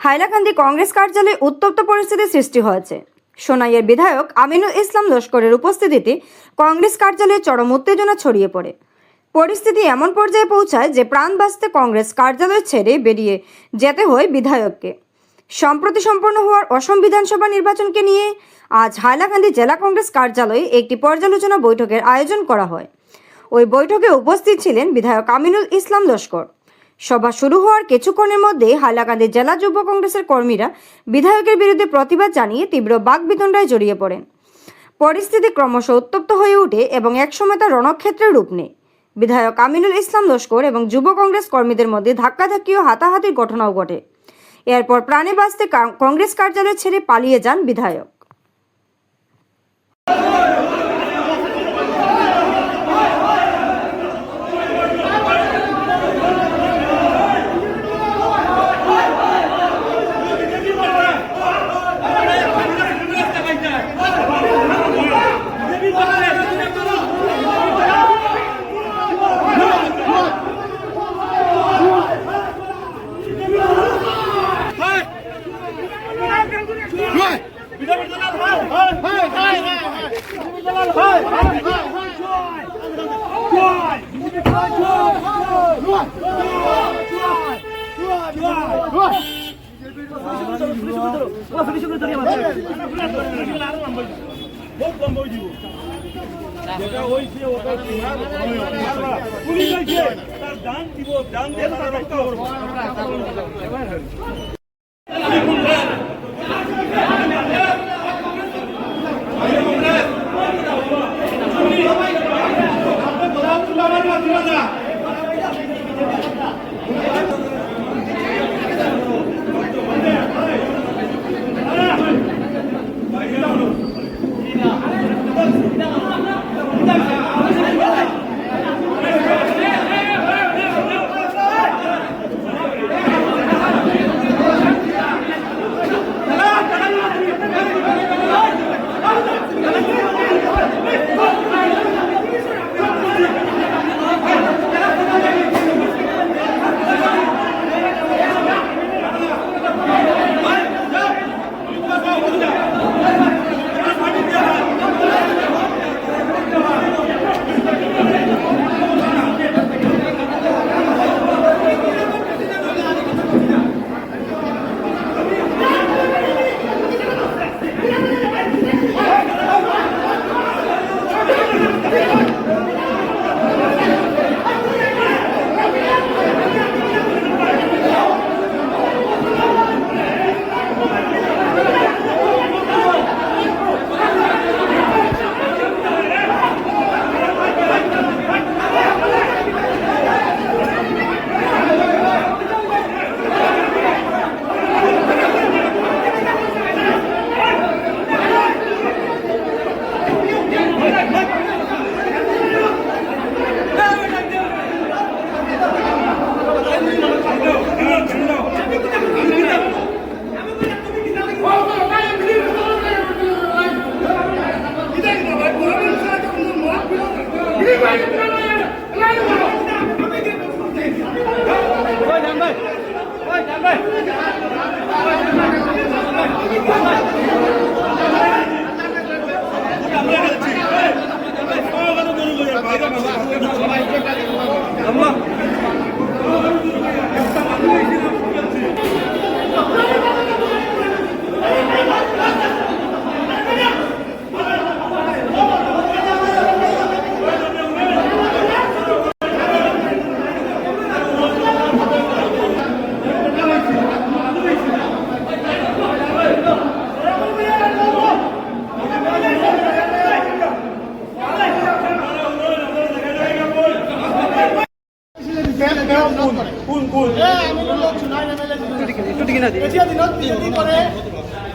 হাইলাকান্দি কংগ্রেস কার্যালয়ে উত্তপ্ত পরিস্থিতি সৃষ্টি হয়েছে। সোনাইয়ের বিধায়ক আমিনুল ইসলাম লস্করের উপস্থিতিতে কংগ্রেস কার্যালয়ে চরম উত্তেজনা ছড়িয়ে পড়ে। পরিস্থিতি এমন পর্যায়ে পৌঁছায় যে প্রাণ বাঁচতে কংগ্রেস কার্যালয় ছেড়ে বেরিয়ে যেতে হয় বিধায়ককে। সম্প্রতি সম্পন্ন হওয়ার অসম বিধানসভা নির্বাচনকে নিয়ে আজ হাইলাকান্দি জেলা কংগ্রেস কার্যালয়ে একটি পর্যালোচনা বৈঠকের আয়োজন করা হয়। ওই বৈঠকে উপস্থিত ছিলেন বিধায়ক আমিনুল ইসলাম লস্কর। সভা শুরু হওয়ার কিছুক্ষণের মধ্যে হাইলাকান্দি জেলা যুব কংগ্রেসের কর্মীরা বিধায়কের বিরুদ্ধে প্রতিবাদ জানিয়ে তীব্র বাকবিতণ্ডায় জড়িয়ে পড়েন। পরিস্থিতি ক্রমশ উত্তপ্ত হয়ে ওঠে এবং একসময় তা রণক্ষেত্রের রূপ নেয়। বিধায়ক আমিনুল ইসলাম লস্কর এবং যুব কংগ্রেস কর্মীদের মধ্যে ধাক্কাধাক্কি ও হাতাহাতির ঘটনাও ঘটে। এরপর প্রাণে বাঁচতে কংগ্রেস কার্যালয় ছেড়ে পালিয়ে যান বিধায়ক।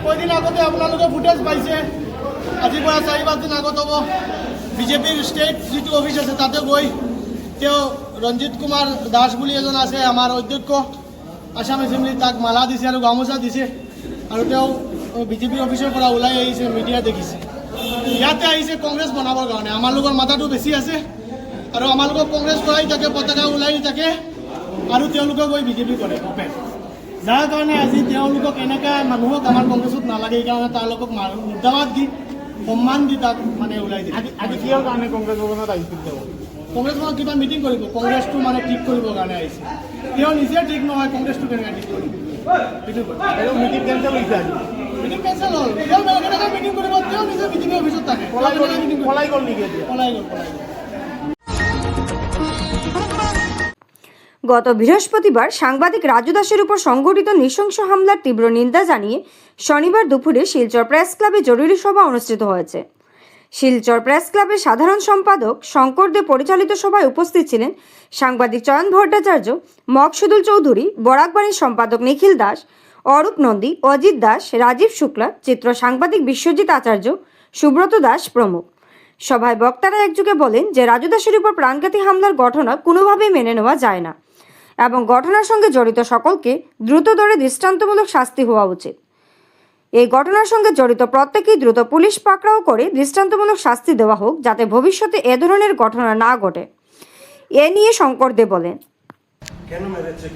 কয়দিন আগতে আপোনালোকে ফুটেজ পাইছে, আজিৰ পৰা 4-5 দিন আগত হ'ব বিজেপিৰ ষ্টেট যিটো অফিচ আছে তাতে গৈ তেওঁ ৰঞ্জিত কুমাৰ দাস বুলি এজন আছে আমাৰ অধ্যক্ষ আসাম এছেম্বলি, তাক মালা দিছে আৰু গামোচা দিছে আৰু তেওঁ বিজেপি অফিচৰ পৰা ওলাই আহিছে, মিডিয়া দেখিছে। ইয়াতে আহিছে কংগ্ৰেছ বনাবৰ কাৰণে। আমাৰ লোকৰ মাথাটো বেছি আছে আৰু আমাৰ লোকক কংগ্ৰেছ কৰাই থাকে, পতাকা ওলাই থাকে আৰু তেওঁলোকে গৈ বিজেপি কৰে। যাৰ কাৰণে আজি তেওঁলোকক এনেকৈ মানুহক আমাৰ কংগ্ৰেছত নালাগে, সেইকাৰণে তেওঁলোকক মুৰ্দাবাদ দি সন্মান দি তাক মানে ওলাই দিয়ে। আজি কিহৰ কাৰণে কংগ্ৰেছ ভৱনত আহিছিল তেওঁ? কংগ্ৰেছ ভৱনত কিবা মিটিং কৰিব, কংগ্ৰেছটো মানে ঠিক কৰিবৰ কাৰণে আহিছে। তেওঁ নিজে ঠিক নহয়, কংগ্ৰেছটো কেনেকৈ ঠিক কৰিব? তেওঁ মিটিং কেঞ্চেল হৈছে আজি। মিটিং কেঞ্চেল হ'ল। তেওঁ বেলেগ এটা মিটিং কৰিব, তেওঁ নিজে মিটিঙৰ অফিচত থাকে। পলাই গ'ল নেকি এতিয়া? পলাই গ'ল। গত বৃহস্পতিবার সাংবাদিক রাজু দাসের উপর সংঘটিত নৃশংস হামলার তীব্র নিন্দা জানিয়ে শনিবার দুপুরে শিলচর প্রেস ক্লাবে জরুরি সভা অনুষ্ঠিত হয়েছে। শিলচর প্রেস ক্লাবের সাধারণ সম্পাদক শঙ্কর দে পরিচালিত সভায় উপস্থিত ছিলেন সাংবাদিক চয়ন ভট্টাচার্য, মকসুদুল চৌধুরী, বরাকবাণীর সম্পাদক নিখিল দাস, অরূপ নন্দী, অজিত দাস, রাজীব শুক্লা, চিত্র সাংবাদিক বিশ্বজিৎ আচার্য, সুব্রত দাস প্রমুখ। সভায় বক্তারা একযোগে বলেন যে রাজু দাসের উপর প্রাণঘাতী হামলার ঘটনা কোনোভাবেই মেনে নেওয়া যায় না এবং ঘটনার সঙ্গে জড়িত সকলকে দ্রুত ধরে দৃষ্টান্তমূলক শাস্তি হওয়া উচিত। এই ঘটনার সঙ্গে জড়িত প্রত্যেকেই দ্রুত পুলিশ পাকড়াও করে দৃষ্টান্তমূলক শাস্তি দেওয়া হোক, যাতে ভবিষ্যতে এ ধরনের ঘটনা না ঘটে। এ নিয়ে শঙ্কর দে বলেন, কেন মেরেছে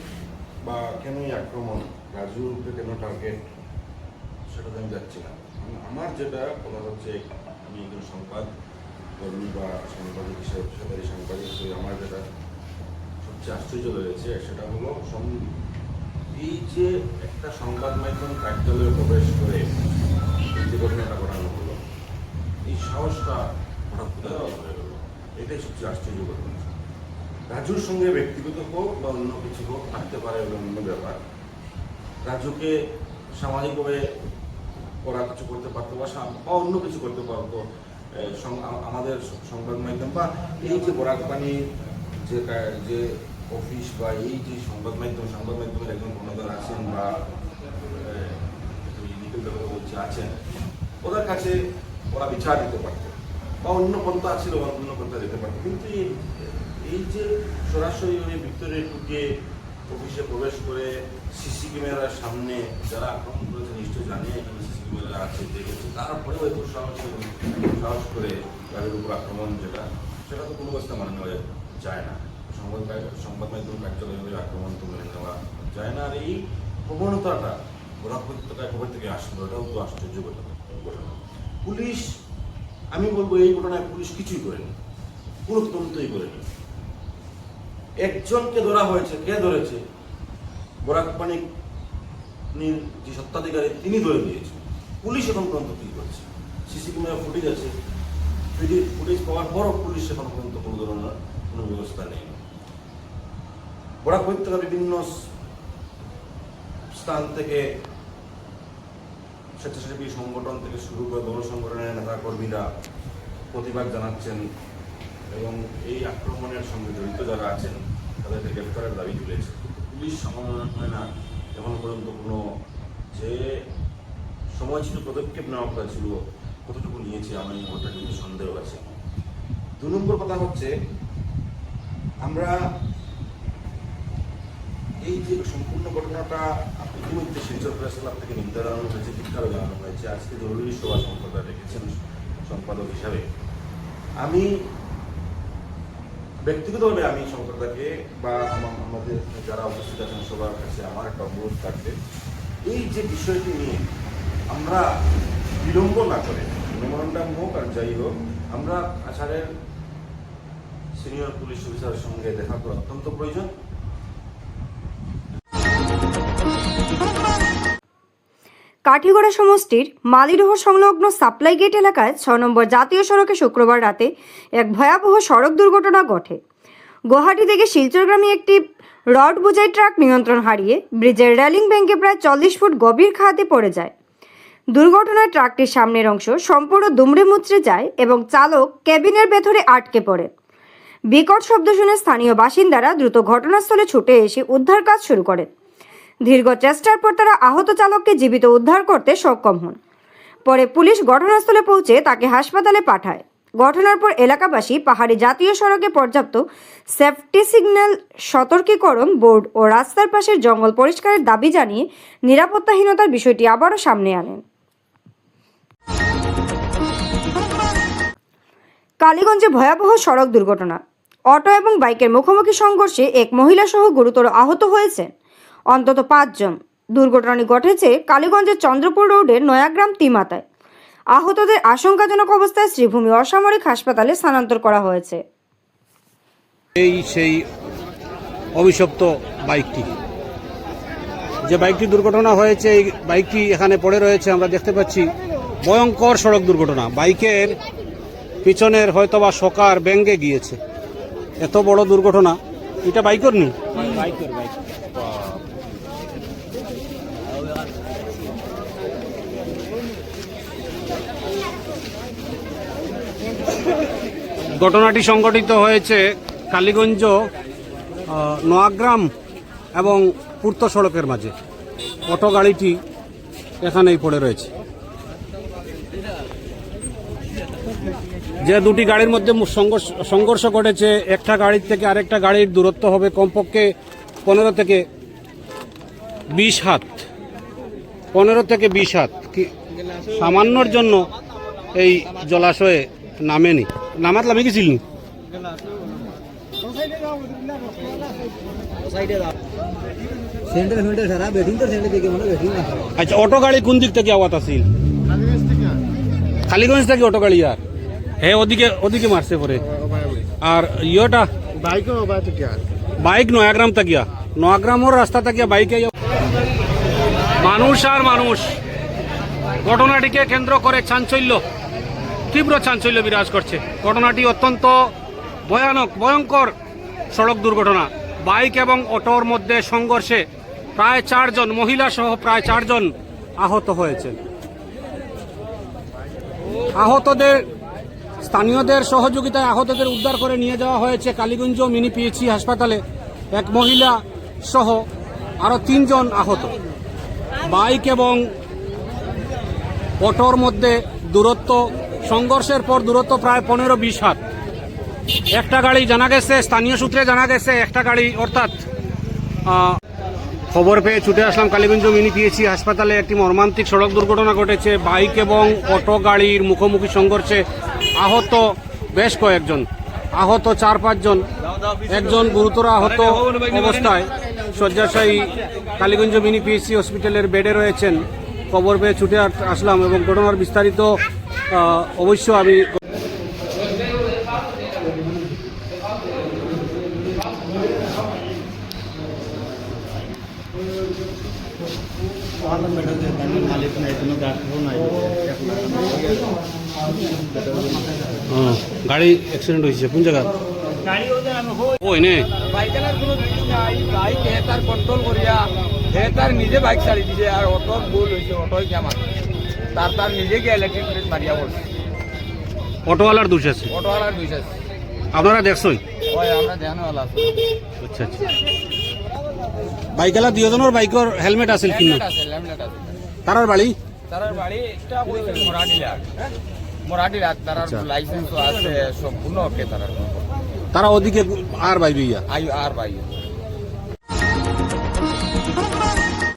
বা কেন এই আক্রমণ, রাজুকে কেন টার্গেট, সেটা আমি যাচ্ছি না। আমার যেটা বলা হচ্ছে, আমি একজন সংবাদ কর্মী বা সাংবাদিক হিসেবে পেশাদারী সাংবাদিক হিসেবে আমার যেটা সবচেয়ে আশ্চর্য লেগেছে সেটা হলো এই যে একটা সংবাদ মাধ্যম কার্যালয়ে প্রবেশ করে এই যে ঘটনাটা ঘটানো হলো, এই সাহসটা হঠাৎ কোথায় হয়ে গেল, এটাই সবচেয়ে আশ্চর্য ঘটনা। রাজুর সঙ্গে ব্যক্তিগত হোক বা অন্য কিছু হোক থাকতে পারে অন্য ব্যাপার। রাজুকে সামাজিকভাবে ওরা কিছু করতে পারতো বা অন্য কিছু করতে পারতো আমাদের সংবাদ মাধ্যম বা এই যে বরাকবাণীর যে অফিস বা এই যে সংবাদ মাধ্যমের একজন কর্ণধার আছেন বা আছেন, ওদের কাছে ওরা বিচার দিতে পারত বা অন্য পন্থা ছিল অন্য পন্থা দিতে পারত। কিন্তু এই যে সরাসরি ভিতরে ঢুকে অফিসে প্রবেশ করে সিসি ক্যামেরার সামনে যারা আক্রমণ করেছে নিশ্চয় জানে এখানে সিসি ক্যামেরা আছে, দেখেছে, তারপরেও এত সাহস করে তাদের উপর আক্রমণ সেটা তো কোনো অবস্থা মানে নেওয়া যায় না। সংবাদ মাধ্যম কার্যালয়ে আক্রমণ তো মেনে নেওয়া যায় না। আর এই প্রবণতাটা বরাকবাণী খবর থেকে আসলো, এটাও তো আশ্চর্য ঘটনা। পুলিশ, আমি বলবো এই ঘটনায় পুলিশ কিছুই করেনি, পুরো তদন্তই করেনি। একজনকে ধরা হয়েছে, কে ধরেছে? বরাকবাণীর যে সত্ত্বাধিকারী তিনি ধরে দিয়েছে। পুলিশ এখন পর্যন্ত কি করছে? সিসি ক্যামেরা ফুটেজ আছে, ফুটেজ পাওয়ার পরও পুলিশ এখন পর্যন্ত কোনো ধরনের কোনো ব্যবস্থা নেই। বরাকবাণী থেকে বিভিন্ন স্থান থেকে স্বেচ্ছাসেবী সংগঠন থেকে শুরু করে দল সংগঠনের নেতা কর্মীরা প্রতিবাদ জানাচ্ছেন এবং এই আক্রমণের সঙ্গে জড়িত যারা আছেন তাদেরকে গ্রেফতারের দাবি তুলেছে। পুলিশ সমাধান হয় না এখন পর্যন্ত কোনো যে সময় ছিল পদক্ষেপ নেওয়া কথা ছিল কতটুকু নিয়েছে আমার এই ব্যাপারটা কিন্তু সন্দেহ আছে। 2 নম্বর কথা হচ্ছে, আমরা এই যে সম্পূর্ণ ঘটনাটা ইতিমধ্যে শিলচর প্রেস ক্লাব থেকে নিন্দা জানানো হয়েছে, ধিক্কারও জানানো হয়েছে। আজকে জরুরি সভা সম্পাদক রেখেছেন সম্পাদক হিসাবে। আমি ব্যক্তিগতভাবে আমি সম্পাদককে বা আমাদের যারা উপস্থিত আছেন সবার কাছে আমার একটা অনুরোধ থাকবে, এই যে বিষয়টি নিয়ে আমরা বিলম্ব না করে মেমোরান্ডাম হোক আর যাই হোক, আমরা কাছাড়ের সিনিয়র পুলিশ অফিসারের সঙ্গে দেখা করা অত্যন্ত প্রয়োজন। কাঠিগড়া সমষ্টির মালিডোহ সংলগ্ন সাপ্লাই গেট এলাকায় 6 নম্বর জাতীয় সড়কে শুক্রবার রাতে এক ভয়াবহ সড়ক দুর্ঘটনা ঘটে। গুয়াহাটি থেকে শিলচর গ্রামে একটি রড বোঝাই ট্রাক নিয়ন্ত্রণ হারিয়ে ব্রিজের রেলিং ভেঙে প্রায় 40 ফুট গভীর খাদে পড়ে যায়। দুর্ঘটনায় ট্রাকটির সামনের অংশ সম্পূর্ণ দুমড়ে মুচড়ে যায় এবং চালক কেবিনের ভেতরে আটকে পড়ে। বিকট শব্দ শুনে স্থানীয় বাসিন্দারা দ্রুত ঘটনাস্থলে ছুটে এসে উদ্ধার কাজ শুরু করেন। দীর্ঘ চেষ্টার পর তারা আহত চালককে জীবিত উদ্ধার করতে সক্ষম হন। পরে পুলিশ ঘটনাস্থলে পৌঁছে তাকে হাসপাতালে পাঠায়। ঘটনার পর এলাকাবাসী পাহাড়ি জাতীয় সড়কে পর্যাপ্ত সেফটি সিগন্যাল, সতর্কীকরণ বোর্ড ও রাস্তার পাশের জঙ্গল পরিষ্কারের দাবি জানিয়ে নিরাপত্তাহীনতার বিষয়টি আবারও সামনে আনেন। কালীগঞ্জে ভয়াবহ সড়ক দুর্ঘটনা। অটো এবং বাইকের মুখোমুখি সংঘর্ষে এক মহিলা সহ গুরুতর আহত হয়েছেন অন্তত 5 জন। দুর্ঘটনাটি ঘটেছে কালীগঞ্জের চন্দ্রপুর রোডের নয়াগ্রাম তিমাতায়। আহতদের আশঙ্কাজনক অবস্থায় শ্রীভূমি অসামরিক হাসপাতালে স্থানান্তর করা হয়েছে। এই সেই অভিশপ্ত বাইকটি, যে বাইকটি দুর্ঘটনা হয়েছে, এই বাইকটি এখানে পড়ে রয়েছে। আমরা দেখতে পাচ্ছি ভয়ঙ্কর সড়ক দুর্ঘটনা। বাইকের পিছনের হয়তোবা শকার ব্যাঙ্গে গিয়েছে। এত বড় দুর্ঘটনা, এটা বাইকের নেই। ঘটনাটি সংঘটিত হয়েছে কালীগঞ্জ নোয়াগ্রাম এবং পূর্ত সড়কের মাঝে। অটো গাড়িটি এখানেই পড়ে রয়েছে। যে দুটি গাড়ির মধ্যে সংঘর্ষ ঘটেছে, একটা গাড়ির থেকে আরেকটা গাড়ির দূরত্ব হবে কমপক্ষে 15 থেকে 20 হাত। 15 থেকে 20 হাত। সামান্যর জন্য এই জলাশয়ে নামেনি, নামাত লামে গেছিল। আচ্ছা, অটো গাড়ি কোন দিক থেকে আওয়াজ আসিল? খালিগঞ্জ থেকে অটো গাড়ি। আর হ্যাঁ, ওদিকে মারছে পরে। আর ইয়েটা বাইক নয়াগ্রাম তাকিয়া, নয়াগ্রামের রাস্তা তাকিয়া বাইকে মানুষ আর মানুষ। ঘটনাটিকে কেন্দ্র করে চাঞ্চল্য, তীব্র চাঞ্চল্য বিরাজ করছে। ঘটনাটি অত্যন্ত ভয়ঙ্কর সড়ক দুর্ঘটনা। বাইক এবং অটোর মধ্যে সংঘর্ষে প্রায় 4 জন, মহিলা সহ প্রায় 4 জন আহত হয়েছে। আহতদের স্থানীয়দের সহযোগিতায় আহতদের উদ্ধার করে নিয়ে যাওয়া হয়েছে কালীগঞ্জ মিনি পিএইচসি হাসপাতালে। এক মহিলা সহ আরো 3 জন আহত। বাইক এবং অটোর মধ্যে দূরত্ব, সংঘর্ষের পর দূরত্ব প্রায় 15-20 হাত। একটা গাড়ি জানা গেছে, স্থানীয় সূত্রে জানা গেছে একটা গাড়ি, অর্থাৎ খবর পেয়ে ছুটে আসলাম কালীগঞ্জ মিনি পিএইচসি হাসপাতালে। একটি মর্মান্তিক সড়ক দুর্ঘটনা ঘটেছে। বাইক এবং অটো গাড়ির মুখোমুখি সংঘর্ষে আহত বেশ কয়েকজন, আহত 4-5 জন। একজন গুরুতর আহত অবস্থায় শয্যাশায়ী কালীগঞ্জ মিনি পিএইচসি হসপিটালের বেডে রয়েছেন। খবর পেয়ে ছুটে আসলাম এবং ঘটনার বিস্তারিত অবশ্য আমি গাড়ি অ্যাক্সিডেন্ট হয়েছে কোন জায়গা? ওই নে বাইকের কোনো কিছু নাই। বাইক তার কন্ট্রোল করিয়া তার নিজে বাইক ছাড়ি দিছে। আর অটোর ভুল হয়েছে, অটোই আমার তার নিজে গিয়ে ইলেকট্রিক ব্রেক মারিয়া পড়ছে। অটোওয়ালার দোষ আছে, অটোওয়ালার দুই আছে। আপনারা দেখছই? ওই আমরা দেখানোওয়ালা আছে। আচ্ছা আচ্ছা। বাইকওয়ালা 2 জনের বাইকের হেলমেট আছিল কিনা? ল্যামলেট আছে। তারার বাড়ি? তার বাড়ি একটা বলছে মরাডিলার। তার লাইসেন্সও আছে সম্পূর্ণ ওকে। তারা ওদিকে আর বাইরে আর ভাই